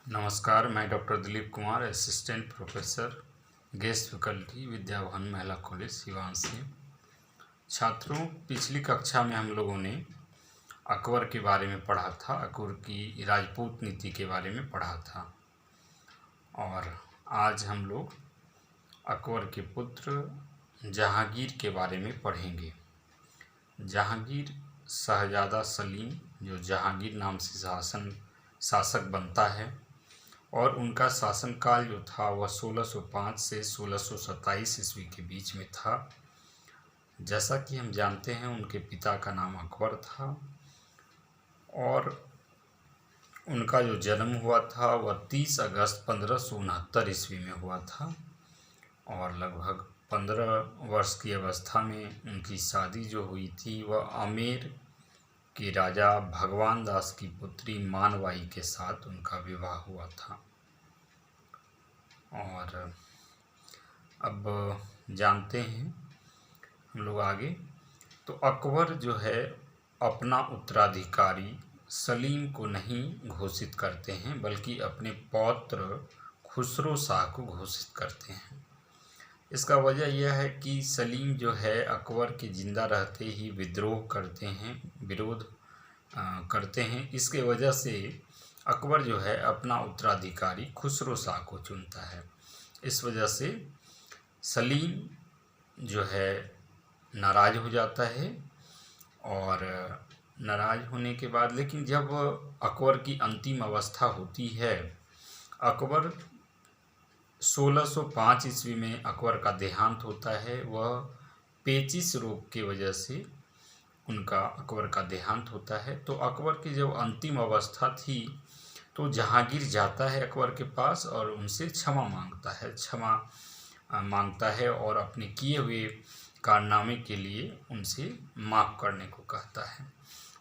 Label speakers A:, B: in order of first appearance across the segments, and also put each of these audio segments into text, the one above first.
A: नमस्कार, मैं doctor Dilip Kumar, assistant professor, guest faculty, Vidya Bhavan Mahila college Siwan से। छात्रों, पिछली कक्षा में हम लोगों ने अकबर के बारे में पढ़ा था, अकबर की राजपूत नीति के बारे में पढ़ा था। और आज हम लोग अकबर के पुत्र जहांगीर के बारे में पढ़ेंगे। जहांगीर शहजादा सलीम, जो जहांगीर नाम से शासक बनता है, और उनका शासनकाल जो था वह 1605 से 1627 ईस्वी के बीच में था। जैसा कि हम जानते हैं, उनके पिता का नाम अकबर था और उनका जो जन्म हुआ था वह 30 अगस्त 1569 ईस्वी में हुआ था। और लगभग 15 वर्ष की अवस्था में उनकी शादी जो हुई थी वह आमेर के राजा भगवान दास की पुत्री मानवाई के साथ उनका विवाह हुआ था। और अब जानते हैं हम लोग आगे। तो अकबर जो है अपना उत्तराधिकारी सलीम को नहीं घोषित करते हैं, बल्कि अपने पौत्र खुसरो शाह को घोषित करते हैं। इसका वजह यह है कि सलीम जो है अकबर के जिंदा रहते ही विद्रोह करते हैं, विरोध करते हैं। इसके वजह से अकबर जो है अपना उत्तराधिकारी खुसरो शाह को चुनता है। इस वजह से सलीम जो है नाराज हो जाता है। और नाराज होने के बाद, लेकिन जब अकबर की अंतिम अवस्था होती है, अकबर 1605 ईस्वी में अकबर का देहांत होता है। वह पेचिश रोग की वजह से अकबर का देहांत होता है। तो अकबर की जब अंतिम अवस्था थी तो जहांगीर जाता है अकबर के पास और उनसे क्षमा मांगता है और अपने किए हुए कारनामे के लिए उनसे माफ़ करने को कहता है।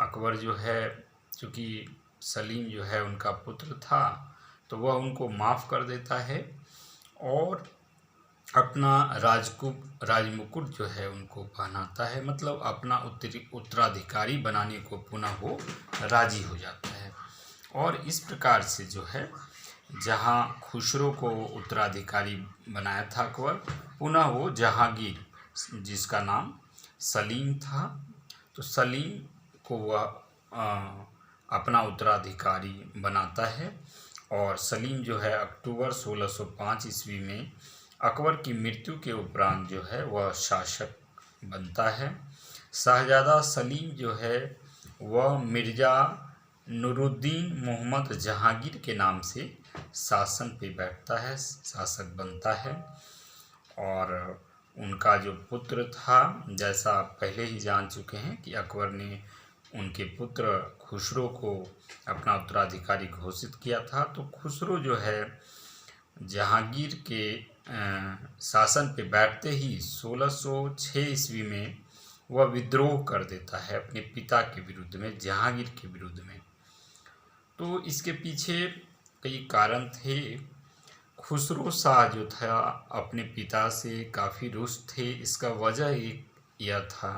A: अकबर जो है, चूँकि सलीम जो है उनका पुत्र था, तो वह उनको माफ़ कर देता है और अपना राजमुकुट जो है उनको पहनाता है। मतलब अपना उत्तराधिकारी बनाने को पुनः वो राजी हो जाता है। और इस प्रकार से जो है, जहाँ खुसरो को उत्तराधिकारी बनाया था अकबर, पुनः वो जहांगीर, जिसका नाम सलीम था, तो सलीम को वह अपना उत्तराधिकारी बनाता है। और सलीम जो है अक्टूबर 1605 ईस्वी में अकबर की मृत्यु के उपरांत जो है वह शासक बनता है। शहजादा सलीम जो है वह मिर्ज़ा नूरुद्दीन मोहम्मद जहांगीर के नाम से शासन पे बैठता है, शासक बनता है। और उनका जो पुत्र था, जैसा आप पहले ही जान चुके हैं कि अकबर ने उनके पुत्र खुसरो को अपना उत्तराधिकारी घोषित किया था। तो खुसरो जो है जहांगीर के शासन पे बैठते ही 1606 ईस्वी में वह विद्रोह कर देता है अपने पिता के विरुद्ध में, जहांगीर के विरुद्ध में। तो इसके पीछे कई कारण थे। खुसरो शाह जो था अपने पिता से काफ़ी रुष्ट थे। इसका वजह एक यह था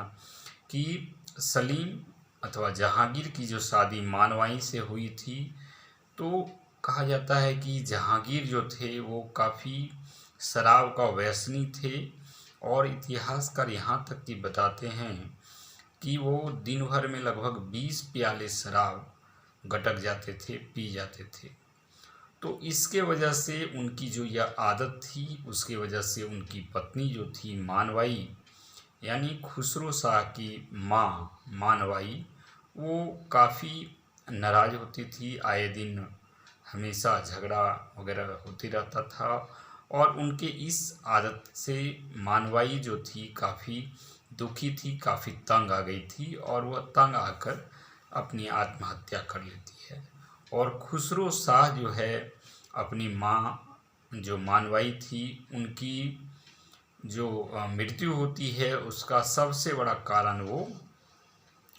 A: कि सलीम अथवा जहांगीर की जो शादी मानवाई से हुई थी, तो कहा जाता है कि जहांगीर जो थे वो काफ़ी शराब का व्यसनी थे। और इतिहासकार यहाँ तक कि बताते हैं कि वो दिन भर में लगभग 20 प्याले शराब गटक जाते थे, पी जाते थे। तो इसके वजह से उनकी जो यह आदत थी, उसके वजह से उनकी पत्नी जो थी मानवाई, यानी खुसरो शाह की माँ मानवाई, वो काफ़ी नाराज़ होती थी। आए दिन हमेशा झगड़ा वगैरह होती रहता था। और उनके इस आदत से मानवाई जो थी काफ़ी दुखी थी, काफ़ी तंग आ गई थी और वह तंग आकर अपनी आत्महत्या कर लेती है। और खुसरो शाह जो है अपनी माँ जो मानवाई थी, उनकी जो मृत्यु होती है, उसका सबसे बड़ा कारण वो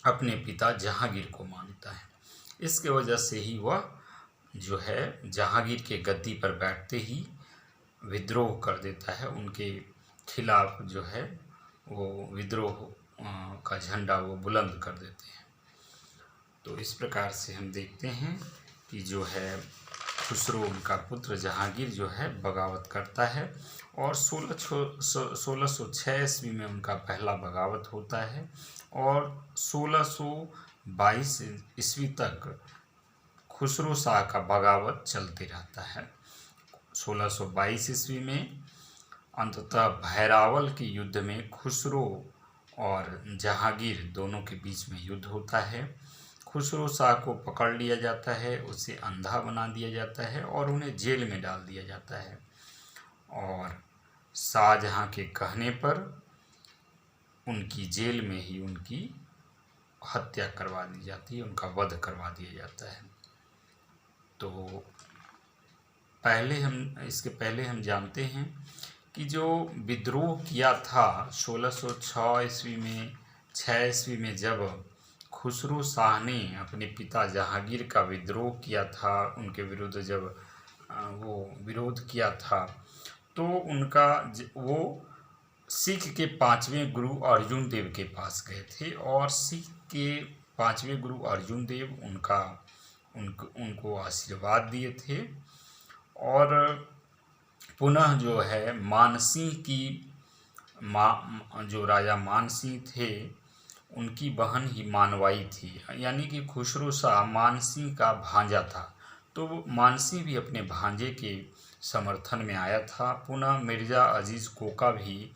A: अपने पिता जहांगीर को मानता है। इसके वजह से ही वह जो है जहांगीर के गद्दी पर बैठते ही विद्रोह कर देता है। उनके खिलाफ जो है वो विद्रोह का झंडा वो बुलंद कर देते हैं। तो इस प्रकार से हम देखते हैं कि जो है खुसरो उनका पुत्र जहांगीर जो है बगावत करता है और 1606 ईस्वी में उनका पहला बगावत होता है और 1622 ईस्वी तक खुसरो शाह का बगावत चलते रहता है। 1622 ईस्वी में अंततः भैरावल के युद्ध में खुसरो और जहांगीर दोनों के बीच में युद्ध होता है। खुसरो शाह को पकड़ लिया जाता है, उसे अंधा बना दिया जाता है और उन्हें जेल में डाल दिया जाता है और शाहजहां के कहने पर उनकी जेल में ही उनकी हत्या करवा दी जाती है, उनका वध करवा दिया जाता है। तो इसके पहले हम जानते हैं कि जो विद्रोह किया था 1606 ईस्वी में 6 ईस्वी में जब खुसरो शाह ने अपने पिता जहांगीर का विद्रोह किया था, उनके विरुद्ध जब वो विरोध किया था, तो वो सिख के 5वें गुरु अर्जुन देव के पास गए थे और सिख के 5वें गुरु अर्जुन देव उनको आशीर्वाद दिए थे और पुनः जो है मानसिंह की जो राजा मानसिंह थे उनकी बहन ही मानवाई थी, यानी कि खुसरो शाह मानसिंह का भांजा था, तो मानसिंह भी अपने भांजे के समर्थन में आया था। पुनः मिर्ज़ा अजीज़ कोका भी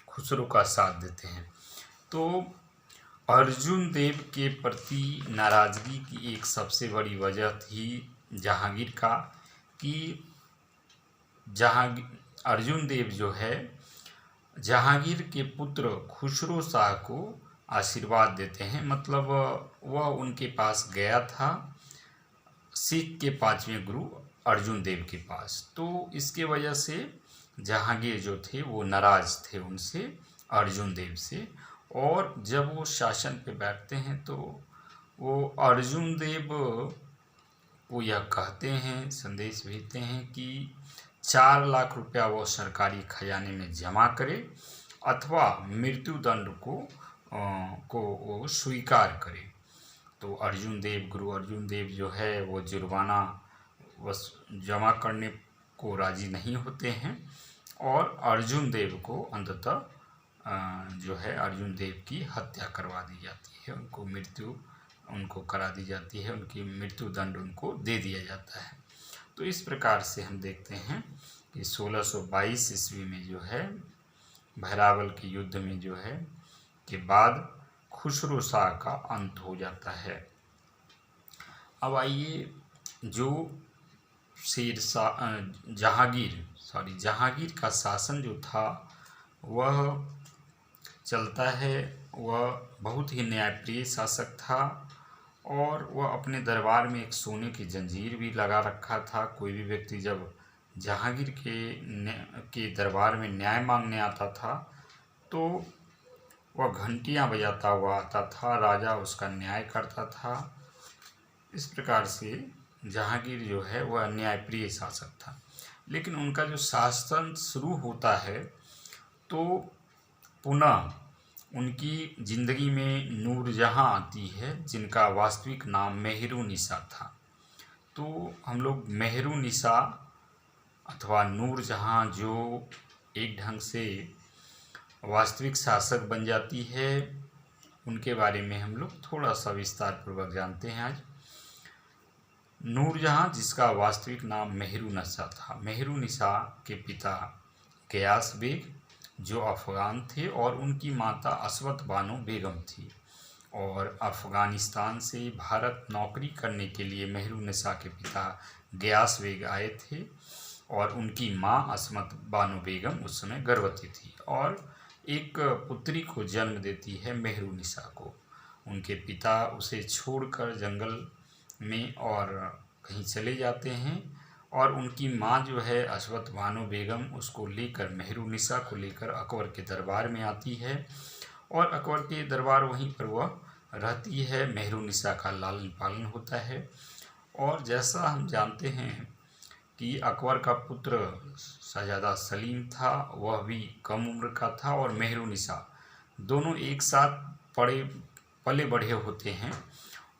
A: खुसरो का साथ देते हैं। तो अर्जुन देव के प्रति नाराज़गी की एक सबसे बड़ी वजह थी जहांगीर का कि अर्जुन देव जो है जहांगीर के पुत्र खुसरो शाह को आशीर्वाद देते हैं, मतलब वह उनके पास गया था सिख के 5वें गुरु अर्जुन देव के पास। तो इसके वजह से जहांगीर जो थे वो नाराज थे उनसे, अर्जुन देव से, और जब वो शासन पे बैठते हैं तो वो अर्जुन देव को यह कहते हैं, संदेश भेजते हैं कि 4 लाख रुपया वो सरकारी खजाने में जमा करे अथवा मृत्युदंड को वो स्वीकार करे। तो गुरु अर्जुन देव जो है वो जुर्माना जमा करने को राजी नहीं होते हैं और अर्जुन देव को अंततः जो है अर्जुन देव की हत्या करवा दी जाती है, उनको करा दी जाती है, उनकी मृत्युदंड उनको दे दिया जाता है। तो इस प्रकार से हम देखते हैं कि 1622 ईस्वी में जो है भैरावल के युद्ध में जो है के बाद खुसरो शाह का अंत हो जाता है। अब आइए जो जहांगीर का शासन जो था वह चलता है, वह बहुत ही न्यायप्रिय शासक था और वह अपने दरबार में एक सोने की जंजीर भी लगा रखा था। कोई भी व्यक्ति जब जहांगीर के दरबार में न्याय मांगने आता था तो वह घंटियां बजाता हुआ आता था, राजा उसका न्याय करता था। इस प्रकार से जहांगीर जो है वह न्यायप्रिय शासक था। लेकिन उनका जो शासन शुरू होता है तो पुनः उनकी ज़िंदगी में नूरजहां आती है, जिनका वास्तविक नाम मेहरुनिसा था। तो हम लोग मेहरुनिसा अथवा नूरजहां जो एक ढंग से वास्तविक शासक बन जाती है, उनके बारे में हम लोग थोड़ा सा विस्तार पूर्वक जानते हैं आज। नूरजहां जिसका वास्तविक नाम मेहरुनिसा था, मेहरुनिसा के पिता गयास बेग जो अफ़गान थे और उनकी माता अस्वत बानो बेगम थी और अफ़गानिस्तान से भारत नौकरी करने के लिए मेहरुनिसा के पिता गयास बेग आए थे और उनकी माँ अस्वत बानो बेगम उस समय गर्भवती थी और एक पुत्री को जन्म देती है मेहरुनिसा को। उनके पिता उसे छोड़कर जंगल में और कहीं चले जाते हैं और उनकी माँ जो है अस्वत बानो बेगम उसको लेकर मेहरुनिसा को लेकर अकबर के दरबार में आती है और अकबर के दरबार वहीं पर वह रहती है। मेहरुनिसा का लालन पालन होता है और जैसा हम जानते हैं कि अकबर का पुत्र शहजादा सलीम था, वह भी कम उम्र का था और मेहरुनिसा दोनों एक साथ पले बढ़े होते हैं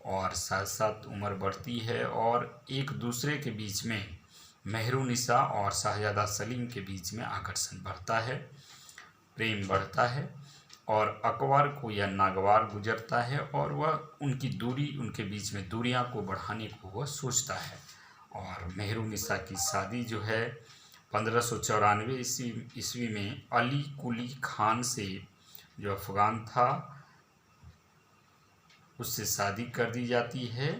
A: और साथ साथ उम्र बढ़ती है और एक दूसरे के बीच में मेहरुनिसा और शाहजादा सलीम के बीच में आकर्षण बढ़ता है, प्रेम बढ़ता है और अकबर को यह नागवार गुजरता है और वह उनके बीच में दूरियां को बढ़ाने को वह सोचता है। और मेहरुनिसा की शादी जो है 1594 ईस्वी में अली कुली खान से, जो अफगान था, उससे शादी कर दी जाती है।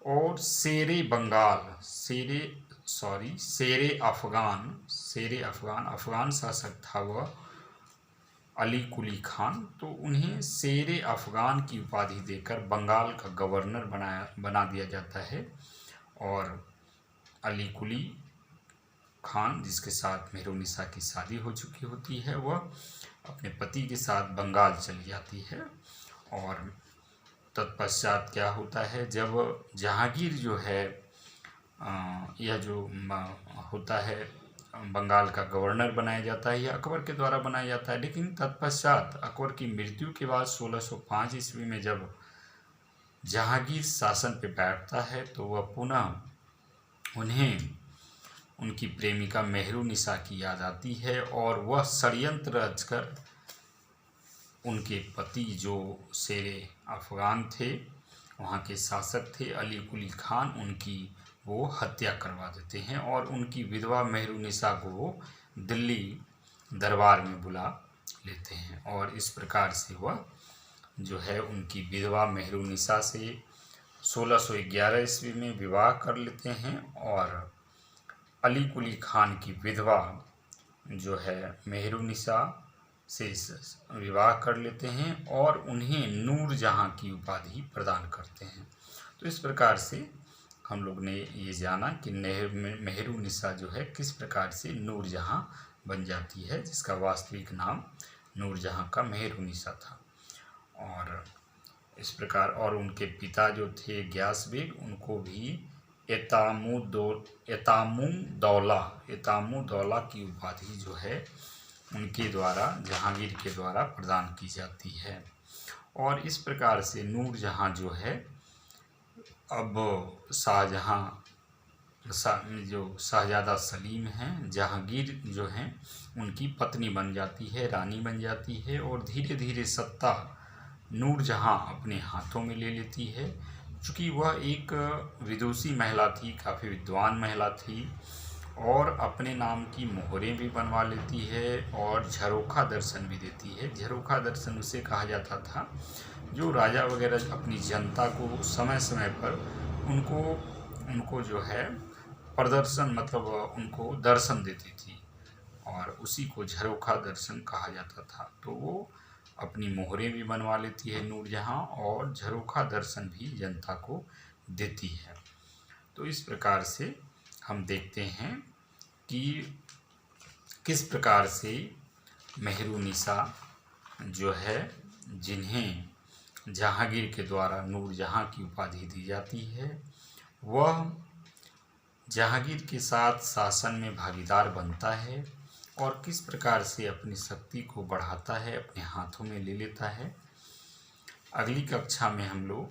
A: और अफगान शासक था वह अली कुली खान, तो उन्हें शेरे अफगान की उपाधि देकर बंगाल का गवर्नर बना दिया जाता है। और अली कुली खान, जिसके साथ मेहरुनिसा की शादी हो चुकी होती है, वह अपने पति के साथ बंगाल चली जाती है। और तत्पश्चात क्या होता है, जब जहांगीर जो है यह जो होता है बंगाल का गवर्नर बनाया जाता है, यह अकबर के द्वारा बनाया जाता है। लेकिन तत्पश्चात अकबर की मृत्यु के बाद 1605 ईस्वी में जब जहांगीर शासन पे बैठता है, तो वह पुनः उन्हें उनकी प्रेमिका मेहरुनिसा की याद आती है और वह षड्यंत्र रचकर उनके पति, जो शेरे अफगान थे, वहाँ के शासक थे अली कुली खान, उनकी वो हत्या करवा देते हैं और उनकी विधवा मेहरुनिसा को वो दिल्ली दरबार में बुला लेते हैं। और इस प्रकार से वह जो है उनकी विधवा मेहरुनिसा से 1611 ईस्वी में विवाह कर लेते हैं और अली कुली खान की विधवा जो है मेहरुनिसा से विवाह कर लेते हैं और उन्हें नूरजहां की उपाधि प्रदान करते हैं। तो इस प्रकार से हम लोग ने ये जाना कि मेहरुनिसा जो है किस प्रकार से नूरजहां बन जाती है, जिसका वास्तविक नाम नूरजहां का मेहरुनिसा था। और इस प्रकार, और उनके पिता जो थे ग्यास बेग, उनको भी एतामुद्दौला की उपाधि जो है उनके द्वारा, जहांगीर के द्वारा प्रदान की जाती है। और इस प्रकार से नूरजहां जो है अब शाहजादा सलीम हैं, जहांगीर जो हैं उनकी पत्नी बन जाती है, रानी बन जाती है और धीरे धीरे सत्ता नूरजहां अपने हाथों में ले लेती है। चूँकि वह एक विदुषी महिला थी, काफ़ी विद्वान महिला थी और अपने नाम की मोहरें भी बनवा लेती है और झरोखा दर्शन भी देती है। झरोखा दर्शन उसे कहा जाता था जो राजा वगैरह अपनी जनता को समय समय पर उनको जो है प्रदर्शन, मतलब उनको दर्शन देती थी और उसी को झरोखा दर्शन कहा जाता था। तो वो अपनी मोहरें भी बनवा लेती है नूरजहां और झरोखा दर्शन भी जनता को देती है। तो इस प्रकार से हम देखते हैं कि किस प्रकार से मेहरुनिसा जो है, जिन्हें जहांगीर के द्वारा नूरजहां की उपाधि दी जाती है, वह जहांगीर के साथ शासन में भागीदार बनता है और किस प्रकार से अपनी शक्ति को बढ़ाता है, अपने हाथों में ले लेता है। अगली कक्षा में हम लोग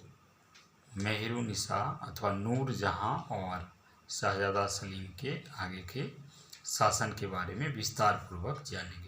A: मेहरुनिसा अथवा नूरजहां और शाहजादा सलीम के आगे के शासन के बारे में विस्तार पूर्वक जानेंगे।